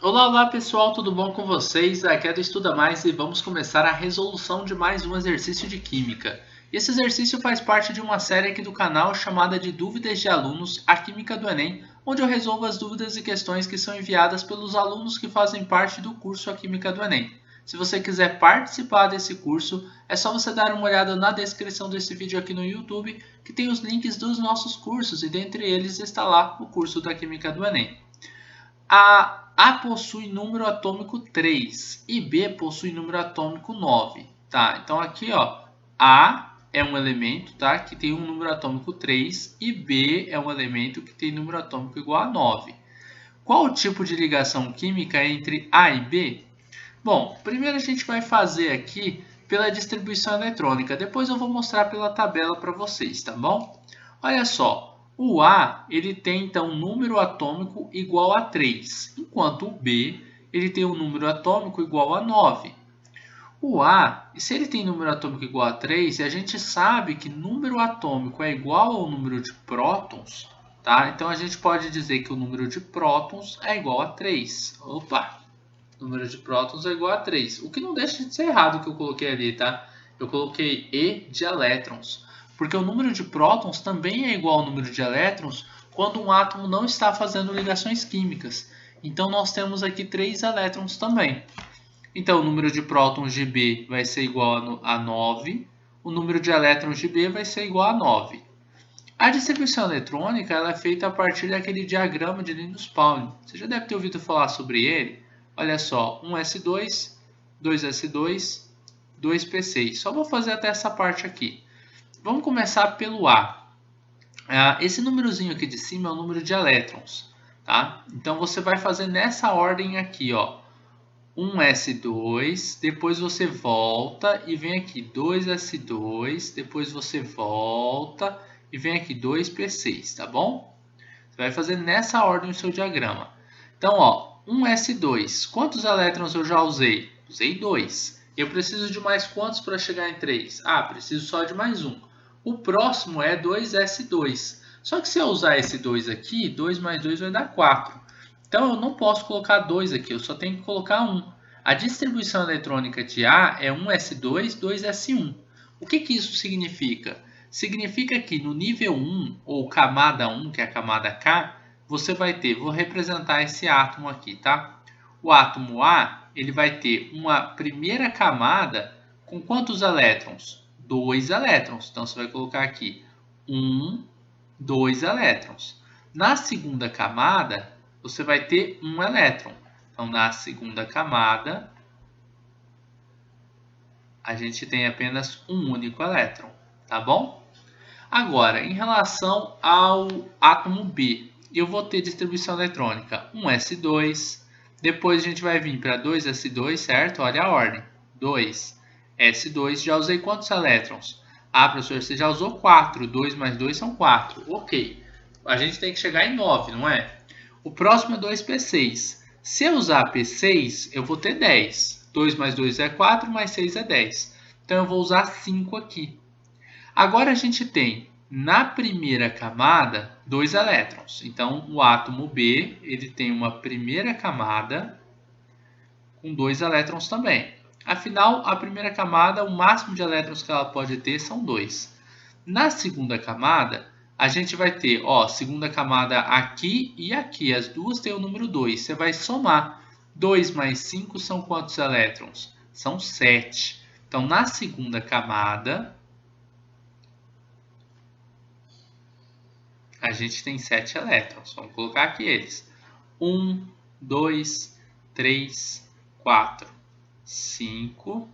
Olá, olá pessoal, tudo bom com vocês? Aqui é do Estuda Mais e vamos começar a resolução de mais um exercício de Química. Esse exercício faz parte de uma série aqui do canal chamada de Dúvidas de Alunos, a Química do Enem, onde eu resolvo as dúvidas e questões que são enviadas pelos alunos que fazem parte do curso A Química do Enem. Se você quiser participar desse curso, é só você dar uma olhada na descrição desse vídeo aqui no YouTube, que tem os links dos nossos cursos e dentre eles está lá o curso da Química do Enem. A possui número atômico 3 e B possui número atômico 9. Tá? Então aqui ó, A é um elemento, tá, que tem um número atômico 3 e B é um elemento que tem número atômico igual a 9. Qual o tipo de ligação química entre A e B? Bom, primeiro a gente vai fazer aqui pela distribuição eletrônica, depois eu vou mostrar pela tabela para vocês, tá bom? Olha só. O A ele tem então um número atômico igual a 3, enquanto o B ele tem um número atômico igual a 9. O A, se ele tem número atômico igual a 3, e a gente sabe que número atômico é igual ao número de prótons, tá? Então a gente pode dizer que o número de prótons é igual a 3. Opa! O número de prótons é igual a 3. O que não deixa de ser errado o que eu coloquei ali, tá? Eu coloquei E de elétrons. Porque o número de prótons também é igual ao número de elétrons quando um átomo não está fazendo ligações químicas. Então, nós temos aqui 3 elétrons também. Então, o número de prótons de B vai ser igual a 9. O número de elétrons de B vai ser igual a 9. A distribuição eletrônica ela é feita a partir daquele diagrama de Linus Pauling. Você já deve ter ouvido falar sobre ele. Olha só, 1s2, 2s2, 2p6. Só vou fazer até essa parte aqui. Vamos começar pelo A. Esse númerozinho aqui de cima é o número de elétrons, tá? Então você vai fazer nessa ordem aqui, ó. 1s2, depois você volta e vem aqui 2s2, depois você volta e vem aqui 2p6, tá bom? Você vai fazer nessa ordem o seu diagrama. Então, ó, 1s2, quantos elétrons eu já usei? Usei 2. Eu preciso de mais quantos para chegar em 3? Ah, preciso só de mais um. O próximo é 2s2. Só que se eu usar esse 2 aqui, 2 mais 2 vai dar 4. Então eu não posso colocar 2 aqui, eu só tenho que colocar 1. A distribuição eletrônica de A é 1s2, 2s1. O que isso significa? Significa que no nível 1, ou camada 1, que é a camada K, você vai ter, vou representar esse átomo aqui, tá? O átomo A, ele vai ter uma primeira camada com quantos elétrons? 2 elétrons. Então, você vai colocar aqui 2 elétrons. Na segunda camada, você vai ter 1 elétron. Então, na segunda camada, a gente tem apenas um único elétron. Tá bom? Agora, em relação ao átomo B, eu vou ter distribuição eletrônica 1s2. Depois, a gente vai vir para 2s2, certo? Olha a ordem. 2s2, já usei quantos elétrons? Ah, professor, você já usou 4. 2 mais 2 são 4. Ok. A gente tem que chegar em 9, não é? O próximo é 2p6. Se eu usar p6, eu vou ter 10. 2 mais 2 é 4, mais 6 é 10. Então, eu vou usar 5 aqui. Agora, a gente tem, na primeira camada, 2 elétrons. Então, o átomo B ele tem uma primeira camada com 2 elétrons também. Afinal, a primeira camada, o máximo de elétrons que ela pode ter são 2. Na segunda camada, a gente vai ter, ó, segunda camada aqui e aqui. As duas têm o número 2. Você vai somar. 2 mais 5 são quantos elétrons? São 7. Então, na segunda camada, a gente tem 7 elétrons. Vamos colocar aqui eles. 1, 2, 3, 4, 5,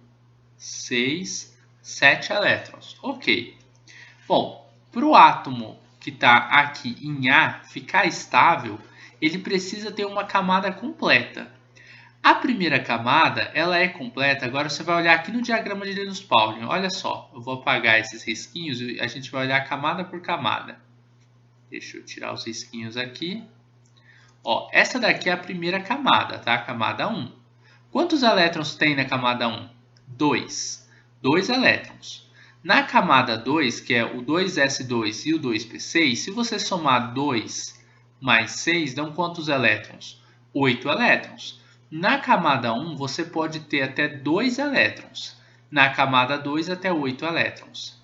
6, 7 elétrons. Ok. Bom, para o átomo que está aqui em A ficar estável, ele precisa ter uma camada completa. A primeira camada, ela é completa. Agora você vai olhar aqui no diagrama de Linus Pauling. Olha só, eu vou apagar esses risquinhos e a gente vai olhar camada por camada. Deixa eu tirar os risquinhos aqui. Ó, essa daqui é a primeira camada, tá? Camada 1. Quantos elétrons tem na camada 1? 2. 2 elétrons. Na camada 2, que é o 2s2 e o 2p6, se você somar 2 mais 6, dão quantos elétrons? 8 elétrons. Na camada 1, você pode ter até 2 elétrons. Na camada 2, até 8 elétrons.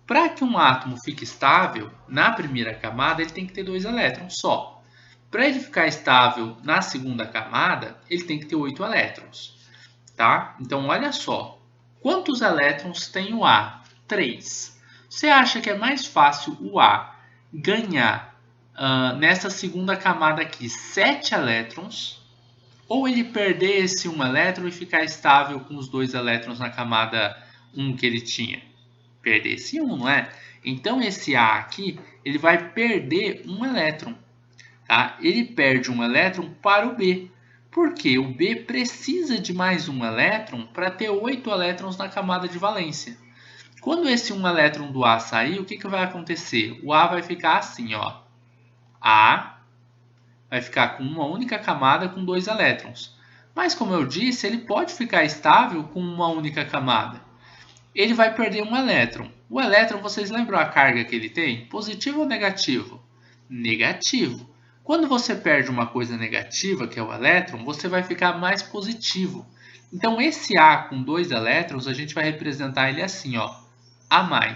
Para que um átomo fique estável, na primeira camada, ele tem que ter 2 elétrons só. Para ele ficar estável na segunda camada, ele tem que ter 8 elétrons. Tá? Então, olha só. Quantos elétrons tem o A? 3. Você acha que é mais fácil o A ganhar nessa segunda camada aqui 7 elétrons, ou ele perder esse 1 elétron e ficar estável com os 2 elétrons na camada 1 que ele tinha? Perder esse 1, não é? Então, esse A aqui, ele vai perder 1 elétron. Tá? Ele perde 1 elétron para o B. Porque o B precisa de mais 1 elétron para ter 8 elétrons na camada de valência. Quando esse 1 elétron do A sair, o que vai acontecer? O A vai ficar assim, ó. A vai ficar com uma única camada com 2 elétrons. Mas, como eu disse, ele pode ficar estável com uma única camada. Ele vai perder 1 elétron. O elétron, vocês lembram a carga que ele tem? Positivo ou negativo? Negativo. Quando você perde uma coisa negativa, que é o elétron, você vai ficar mais positivo. Então, esse A com 2 elétrons, a gente vai representar ele assim, ó, A+.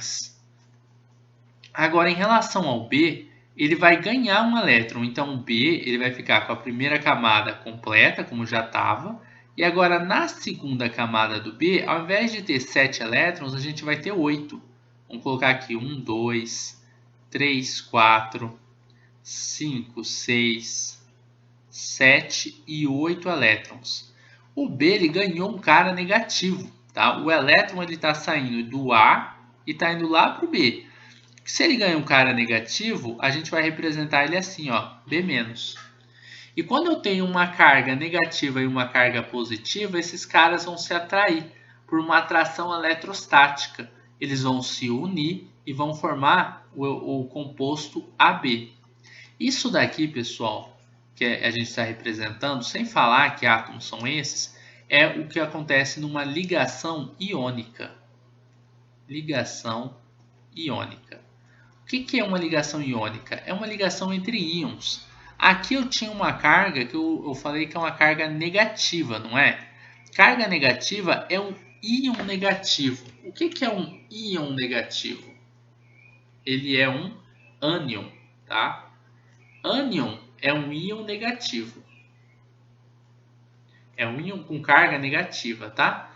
Agora, em relação ao B, ele vai ganhar 1 elétron. Então, o B ele vai ficar com a primeira camada completa, como já estava. E agora, na segunda camada do B, ao invés de ter 7 elétrons, a gente vai ter 8. Vamos colocar aqui 1, 2, 3, 4, 5, 6, 7 e 8 elétrons. O B ele ganhou um cara negativo. Tá? O elétron está saindo do A e está indo lá para o B. Se ele ganha um cara negativo, a gente vai representar ele assim, ó, B-. E quando eu tenho uma carga negativa e uma carga positiva, esses caras vão se atrair por uma atração eletrostática. Eles vão se unir e vão formar o composto AB. Isso daqui, pessoal, que a gente está representando, sem falar que átomos são esses, é o que acontece numa ligação iônica. Ligação iônica. O que é uma ligação iônica? É uma ligação entre íons. Aqui eu tinha uma carga que eu falei que é uma carga negativa, não é? Carga negativa é um íon negativo. O que é um íon negativo? Ele é um ânion, tá? Ânion é um íon negativo. É um íon com carga negativa, tá?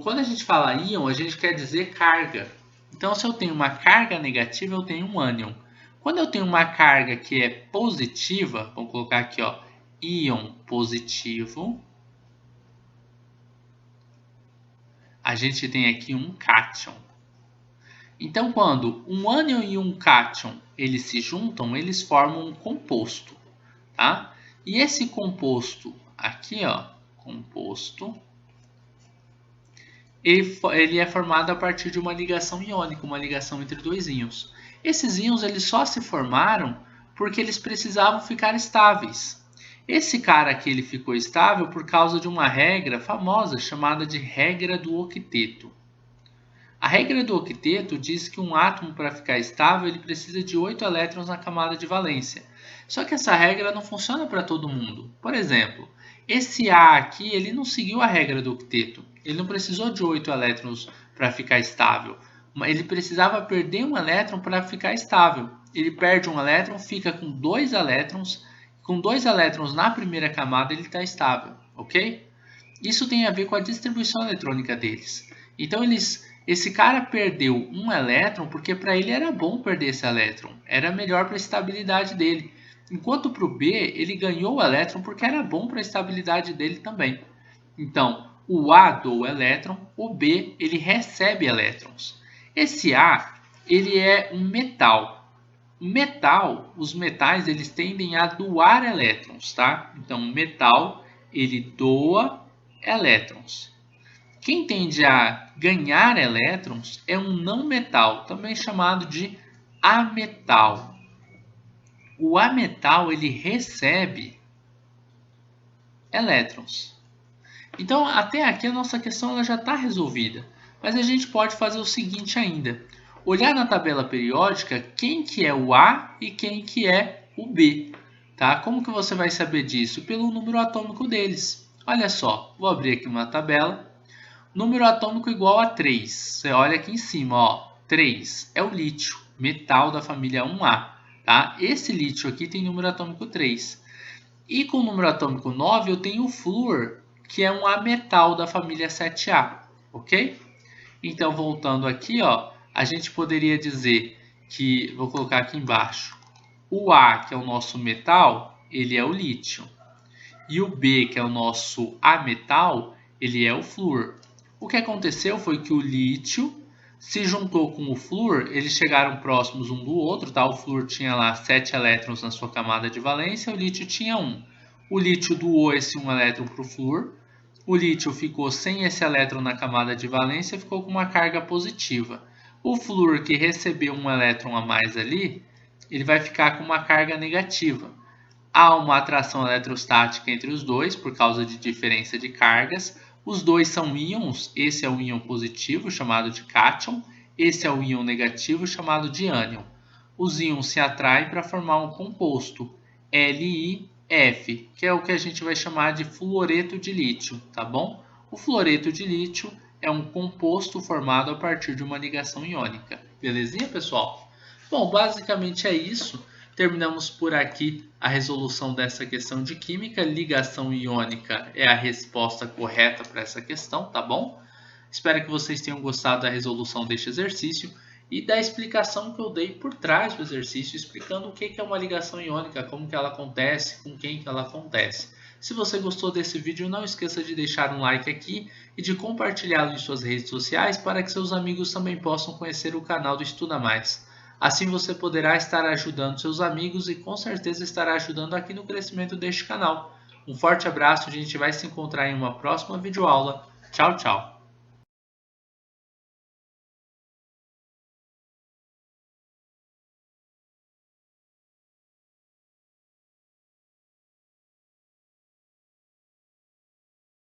Quando a gente fala íon, a gente quer dizer carga. Então, se eu tenho uma carga negativa, eu tenho um ânion. Quando eu tenho uma carga que é positiva, vamos colocar aqui, ó, íon positivo, a gente tem aqui um cátion. Então, quando um ânion e um cátion eles se juntam, eles formam um composto, tá? E esse composto aqui, ó, composto, ele é formado a partir de uma ligação iônica, uma ligação entre dois íons. Esses íons eles só se formaram porque eles precisavam ficar estáveis. Esse cara aqui ele ficou estável por causa de uma regra famosa chamada de regra do octeto. A regra do octeto diz que um átomo, para ficar estável, ele precisa de 8 elétrons na camada de valência. Só que essa regra não funciona para todo mundo. Por exemplo, esse A aqui ele não seguiu a regra do octeto. Ele não precisou de 8 elétrons para ficar estável. Ele precisava perder um elétron para ficar estável. Ele perde um elétron, fica com 2 elétrons. Com 2 elétrons na primeira camada ele está estável, ok? Isso tem a ver com a distribuição eletrônica deles. Então esse cara perdeu um elétron porque para ele era bom perder esse elétron. Era melhor para a estabilidade dele. Enquanto para o B ele ganhou o elétron porque era bom para a estabilidade dele também. Então o A doa elétron, o B ele recebe elétrons. Esse A ele é um metal. Metal, os metais eles tendem a doar elétrons, tá? Então, metal ele doa elétrons. Quem tende a ganhar elétrons é um não metal, também chamado de ametal. O ametal ele recebe elétrons. Então, até aqui a nossa questão ela já está resolvida, mas a gente pode fazer o seguinte ainda. Olhar na tabela periódica quem que é o A e quem que é o B. Tá? Como que você vai saber disso? Pelo número atômico deles. Olha só, vou abrir aqui uma tabela. Número atômico igual a 3. Você olha aqui em cima, ó, 3 é o lítio, metal da família 1A. Tá? Esse lítio aqui tem número atômico 3. E com o número atômico 9 eu tenho o flúor, que é um ametal da família 7A. Ok? Então, voltando aqui, ó, a gente poderia dizer que, vou colocar aqui embaixo, o A, que é o nosso metal, ele é o lítio. E o B, que é o nosso ametal, ele é o flúor. O que aconteceu foi que o lítio se juntou com o flúor, eles chegaram próximos um do outro, tá? O flúor tinha lá 7 elétrons na sua camada de valência, o lítio tinha 1. O lítio doou esse 1 elétron para o flúor, o lítio ficou sem esse elétron na camada de valência, ficou com uma carga positiva. O flúor que recebeu um elétron a mais ali, ele vai ficar com uma carga negativa. Há uma atração eletrostática entre os dois por causa de diferença de cargas. Os dois são íons, esse é o íon positivo, chamado de cátion, esse é o íon negativo, chamado de ânion. Os íons se atraem para formar um composto, LiF, que é o que a gente vai chamar de fluoreto de lítio, tá bom? O fluoreto de lítio é um composto formado a partir de uma ligação iônica. Belezinha, pessoal? Bom, basicamente é isso. Terminamos por aqui a resolução dessa questão de química. Ligação iônica é a resposta correta para essa questão, tá bom? Espero que vocês tenham gostado da resolução deste exercício e da explicação que eu dei por trás do exercício, explicando o que é uma ligação iônica, como que ela acontece, com quem que ela acontece. Se você gostou desse vídeo, não esqueça de deixar um like aqui e de compartilhá-lo em suas redes sociais para que seus amigos também possam conhecer o canal do Estuda Mais. Assim você poderá estar ajudando seus amigos e com certeza estará ajudando aqui no crescimento deste canal. Um forte abraço, a gente vai se encontrar em uma próxima videoaula. Tchau, tchau!